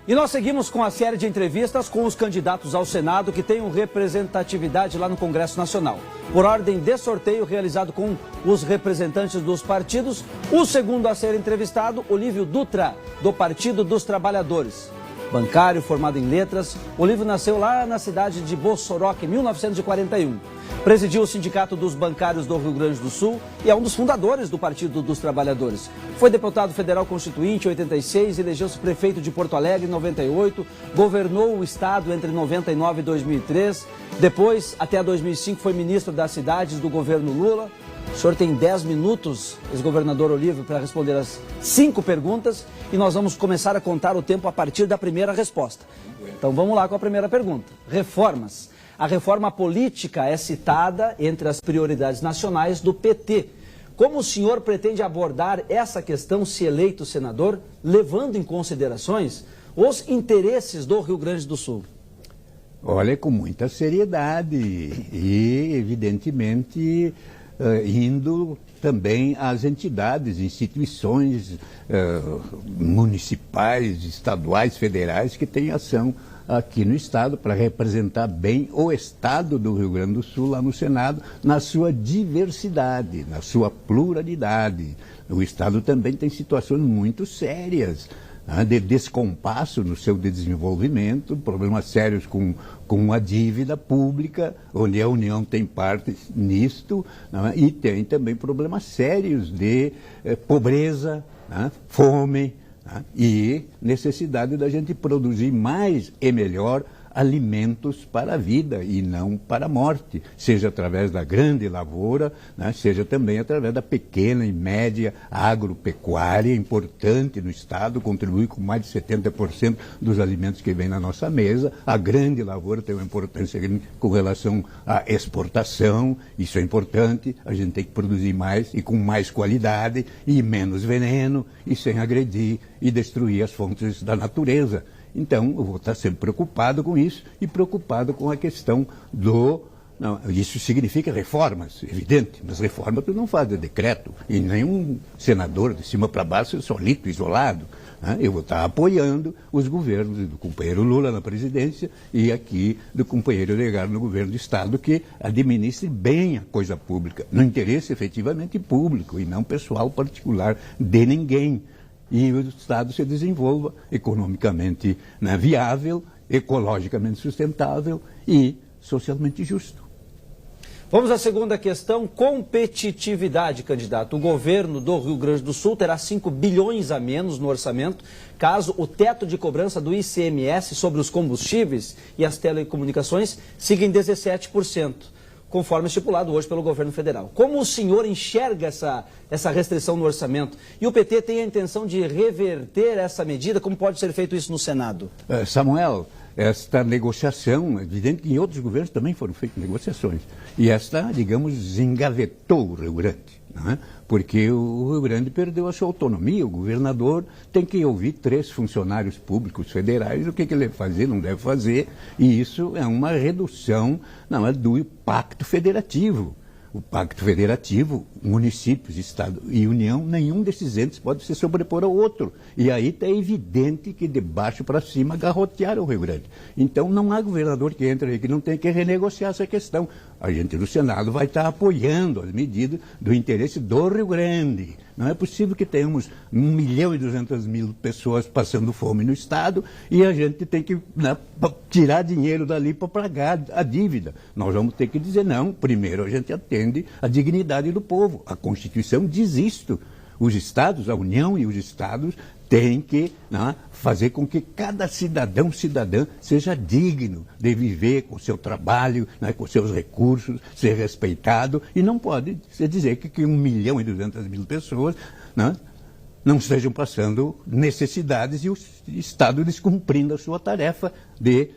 E nós seguimos com a série de entrevistas com os candidatos ao Senado que tenham representatividade lá no Congresso Nacional. Por ordem de sorteio realizado com os representantes dos partidos, o segundo a ser entrevistado, Olívio Dutra, do Partido dos Trabalhadores. Bancário, formado em letras, Olívio nasceu lá na cidade de Bossoroca, em 1941. Presidiu o Sindicato dos Bancários do Rio Grande do Sul e é um dos fundadores do Partido dos Trabalhadores. Foi deputado federal constituinte em 86, elegeu-se prefeito de Porto Alegre em 98, governou o estado entre 99 e 2003. Depois, até 2005, foi ministro das cidades do governo Lula. O senhor tem 10 minutos, ex-governador Olívio, para responder as 5 perguntas e nós vamos começar a contar o tempo a partir da primeira resposta. Então vamos lá com a primeira pergunta. Reformas. A reforma política é citada entre as prioridades nacionais do PT. Como o senhor pretende abordar essa questão se eleito senador, levando em considerações os interesses do Rio Grande do Sul? Olha, com muita seriedade e, evidentemente, indo também às entidades, instituições municipais, estaduais, federais que têm ação aqui no Estado para representar bem o Estado do Rio Grande do Sul lá no Senado, na sua diversidade, na sua pluralidade. O Estado também tem situações muito sérias, de descompasso no seu desenvolvimento, problemas sérios com a dívida pública, onde a União tem parte nisto, e tem também problemas sérios de pobreza, fome, e necessidade da gente produzir mais e melhor alimentos para a vida e não para a morte, seja através da grande lavoura, seja também através da pequena e média agropecuária, importante no Estado, contribui com mais de 70% dos alimentos que vêm na nossa mesa. A grande lavoura tem uma importância grande com relação à exportação, isso é importante, a gente tem que produzir mais e com mais qualidade e menos veneno e sem agredir e destruir as fontes da natureza. Então, eu vou estar sempre preocupado com isso e preocupado com a questão do... Não, isso significa reformas, evidente, mas reforma tu não faz de decreto, e nenhum senador de cima para baixo, solito, isolado. Eu vou estar apoiando os governos do companheiro Lula na presidência e aqui do companheiro Edgar no governo do Estado, que administre bem a coisa pública, no interesse efetivamente público e não pessoal particular de ninguém. E o Estado se desenvolva economicamente viável, ecologicamente sustentável e socialmente justo. Vamos à segunda questão, competitividade, candidato. O governo do Rio Grande do Sul terá 5 bilhões a menos no orçamento, caso o teto de cobrança do ICMS sobre os combustíveis e as telecomunicações siga em 17%. Conforme estipulado hoje pelo governo federal. Como o senhor enxerga essa restrição no orçamento? E o PT tem a intenção de reverter essa medida? Como pode ser feito isso no Senado? Samuel, esta negociação, evidente que em outros governos também foram feitas negociações. E esta, digamos, engavetou o Rio Grande. Porque o Rio Grande perdeu a sua autonomia, o governador tem que ouvir 3 funcionários públicos federais, o que ele deve fazer, não deve fazer, e isso é uma redução do pacto federativo. O pacto federativo, municípios, Estado e União, nenhum desses entes pode se sobrepor ao outro. E aí está evidente que de baixo para cima garrotearam o Rio Grande. Então não há governador que entre aí que não tem que renegociar essa questão. A gente do Senado vai estar apoiando as medidas do interesse do Rio Grande. Não é possível que tenhamos 1.200.000 pessoas passando fome no Estado e a gente tem que tirar dinheiro dali para pagar a dívida. Nós vamos ter que dizer não. Primeiro a gente atende a dignidade do povo. A Constituição diz isto. Os Estados, a União e os Estados têm que fazer com que cada cidadã seja digno de viver com o seu trabalho, com seus recursos, ser respeitado. E não pode se dizer que 1.200.000 pessoas não estejam passando necessidades e o Estado descumprindo a sua tarefa de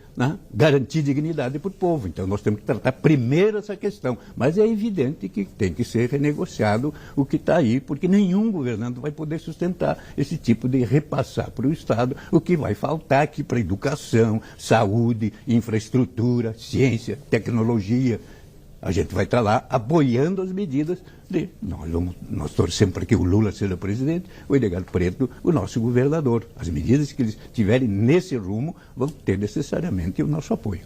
garantir dignidade para o povo. Então nós temos que tratar primeiro essa questão, mas é evidente que tem que ser renegociado o que está aí, porque nenhum governante vai poder sustentar esse tipo de repassar para o Estado o que vai faltar aqui para educação, saúde, infraestrutura, ciência, tecnologia. a gente vai estar lá apoiando as medidas de... Nós torcemos para que o Lula seja presidente, o Edgar Preto, o nosso governador. As medidas que eles tiverem nesse rumo vão ter necessariamente o nosso apoio.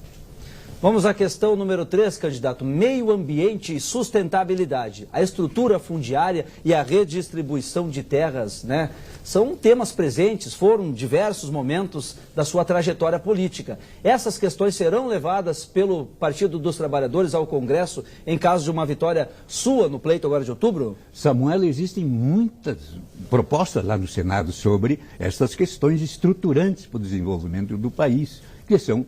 Vamos à questão número 3, candidato. Meio ambiente e sustentabilidade. A estrutura fundiária e a redistribuição de terras, né, são temas presentes, foram diversos momentos da sua trajetória política. Essas questões serão levadas pelo Partido dos Trabalhadores ao Congresso em caso de uma vitória sua no pleito agora de outubro? Samuel, existem muitas propostas lá no Senado sobre essas questões estruturantes para o desenvolvimento do país, que são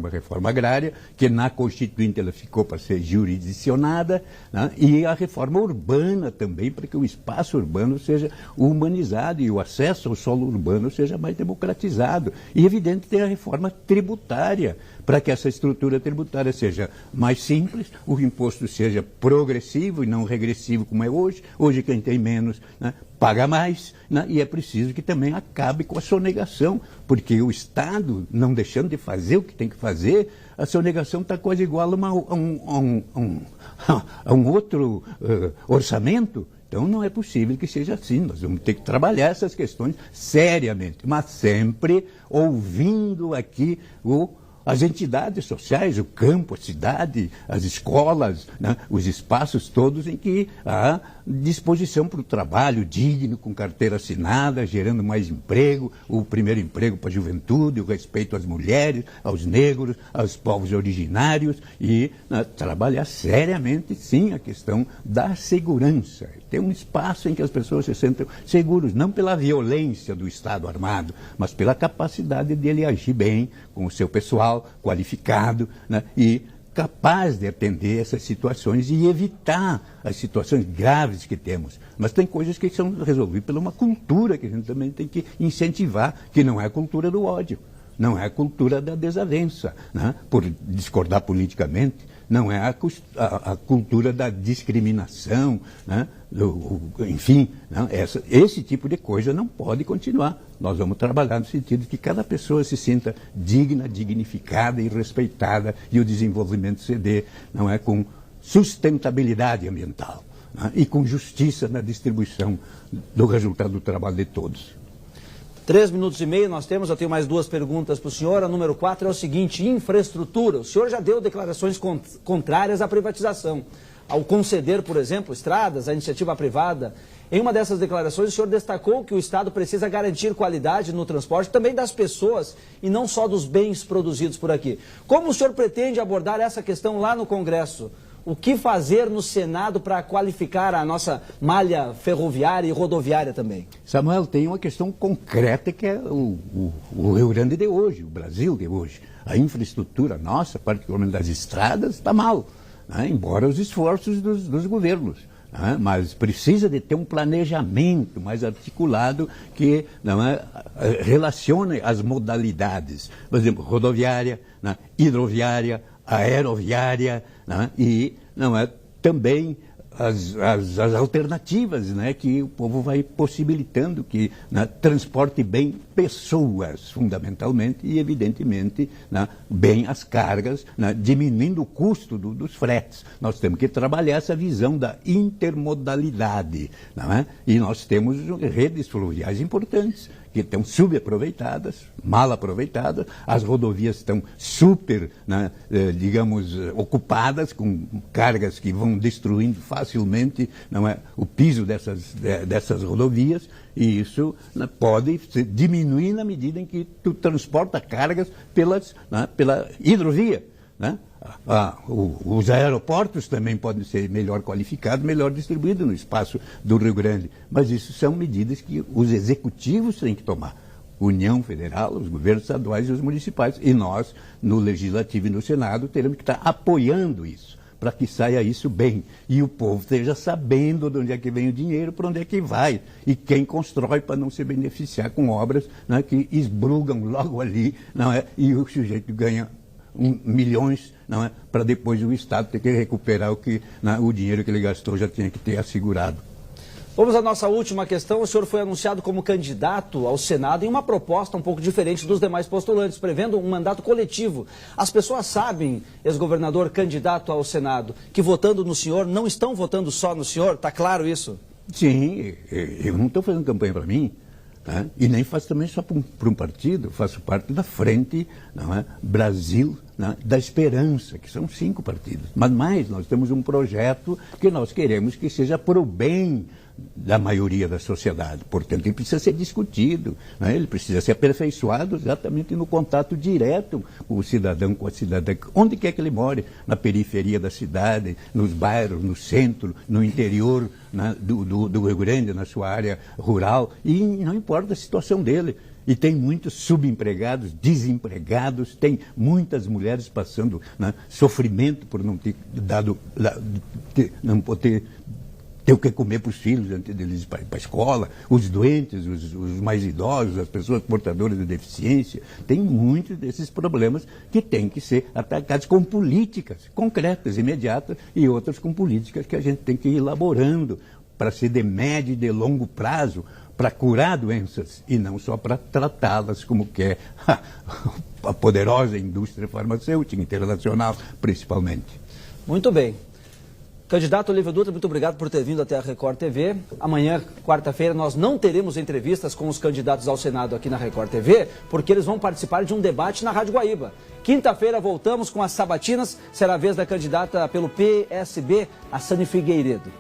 reforma agrária, que na Constituinte ela ficou para ser jurisdicionada, né? E a reforma urbana também, para que o espaço urbano seja humanizado e o acesso ao solo urbano seja mais democratizado. E, evidente, tem a reforma tributária, para que essa estrutura tributária seja mais simples, o imposto seja progressivo e não regressivo como é hoje. Hoje quem tem menos, né, paga mais, né, e é preciso que também acabe com a sonegação, porque o Estado, não deixando de fazer o que tem que fazer, a sonegação está quase igual a um outro orçamento. Então não é possível que seja assim, nós vamos ter que trabalhar essas questões seriamente, mas sempre ouvindo aqui as entidades sociais, o campo, a cidade, as escolas, né, os espaços todos em que há disposição para o trabalho digno, com carteira assinada, gerando mais emprego, o primeiro emprego para a juventude, o respeito às mulheres, aos negros, aos povos originários e, né, trabalhar seriamente, sim, a questão da segurança. Ter um espaço em que as pessoas se sentem seguros, não pela violência do Estado armado, mas pela capacidade dele agir bem com o seu pessoal qualificado, né, e capaz de atender essas situações e evitar as situações graves que temos. Mas tem coisas que são resolvidas pela uma cultura que a gente também tem que incentivar, que não é a cultura do ódio, não é a cultura da desavença, né, por discordar politicamente, não é a cultura da discriminação, né, enfim, né, esse tipo de coisa não pode continuar. Nós vamos trabalhar no sentido de que cada pessoa se sinta digna, dignificada e respeitada e o desenvolvimento se dê, não é, com sustentabilidade ambiental, né, e com justiça na distribuição do resultado do trabalho de todos. 3 minutos e meio nós temos, eu tenho mais 2 perguntas para o senhor. A número 4 é o seguinte: infraestrutura. O senhor já deu declarações contrárias à privatização, ao conceder, por exemplo, estradas à iniciativa privada. Em uma dessas declarações, o senhor destacou que o Estado precisa garantir qualidade no transporte também das pessoas e não só dos bens produzidos por aqui. Como o senhor pretende abordar essa questão lá no Congresso? O que fazer no Senado para qualificar a nossa malha ferroviária e rodoviária também? Samuel, tem uma questão concreta que é o Rio Grande de hoje, o Brasil de hoje. A infraestrutura nossa, particularmente das estradas, está mal, né? Embora os esforços dos governos. Né? Mas precisa de ter um planejamento mais articulado que, não é, relacione as modalidades. Por exemplo, rodoviária, né, hidroviária, aeroviária, né, e não é, também as alternativas, né, que o povo vai possibilitando, que, né, transporte bem pessoas, fundamentalmente, e, evidentemente, né, bem as cargas, né, diminuindo o custo dos fretes. Nós temos que trabalhar essa visão da intermodalidade, não é? E nós temos redes fluviais importantes, que estão subaproveitadas, mal aproveitadas, as rodovias estão super, né, digamos, ocupadas com cargas que vão destruindo facilmente, não é, o piso dessas rodovias, e isso, né, pode diminuir na medida em que tu transporta cargas pela hidrovia, né? Os aeroportos também podem ser melhor qualificados, melhor distribuídos no espaço do Rio Grande. Mas isso são medidas que os executivos têm que tomar. União Federal, os governos estaduais e os municipais. E nós, no Legislativo e no Senado, teremos que estar apoiando isso, para que saia isso bem. E o povo esteja sabendo de onde é que vem o dinheiro, para onde é que vai. E quem constrói para não se beneficiar com obras, né, que esbrugam logo ali, não é? E o sujeito ganha milhões, não é, para depois o Estado ter que recuperar o dinheiro que ele gastou, já tinha que ter assegurado. Vamos à nossa última questão. O senhor foi anunciado como candidato ao Senado em uma proposta um pouco diferente dos demais postulantes, prevendo um mandato coletivo. As pessoas sabem, ex-governador candidato ao Senado, que votando no senhor não estão votando só no senhor? Está claro isso? Sim, eu não estou fazendo campanha para mim. Né? E nem faço também só para um partido, faço parte da Frente, não é? Brasil, né? Da Esperança, que são 5 partidos. Mas mais, nós temos um projeto que nós queremos que seja para o bem da maioria da sociedade. Portanto, ele precisa ser discutido, né? Ele precisa ser aperfeiçoado exatamente no contato direto com o cidadão, com a cidadã, onde quer que ele more, na periferia da cidade, nos bairros, no centro, no interior, né, do Rio Grande, na sua área rural, e não importa a situação dele. E tem muitos subempregados, desempregados, tem muitas mulheres passando, né, sofrimento por não ter dado, não poder ter o que comer para os filhos antes deles ir para a escola, os doentes, os mais idosos, as pessoas portadoras de deficiência. Tem muitos desses problemas que têm que ser atacados com políticas concretas, imediatas, e outras com políticas que a gente tem que ir elaborando para ser de médio e de longo prazo, para curar doenças e não só para tratá-las como quer a poderosa indústria farmacêutica internacional, principalmente. Muito bem. Candidato Olívio Dutra, muito obrigado por ter vindo até a Record TV. Amanhã, quarta-feira, nós não teremos entrevistas com os candidatos ao Senado aqui na Record TV, porque eles vão participar de um debate na Rádio Guaíba. Quinta-feira voltamos com as sabatinas, será a vez da candidata pelo PSB, a Sani Figueiredo.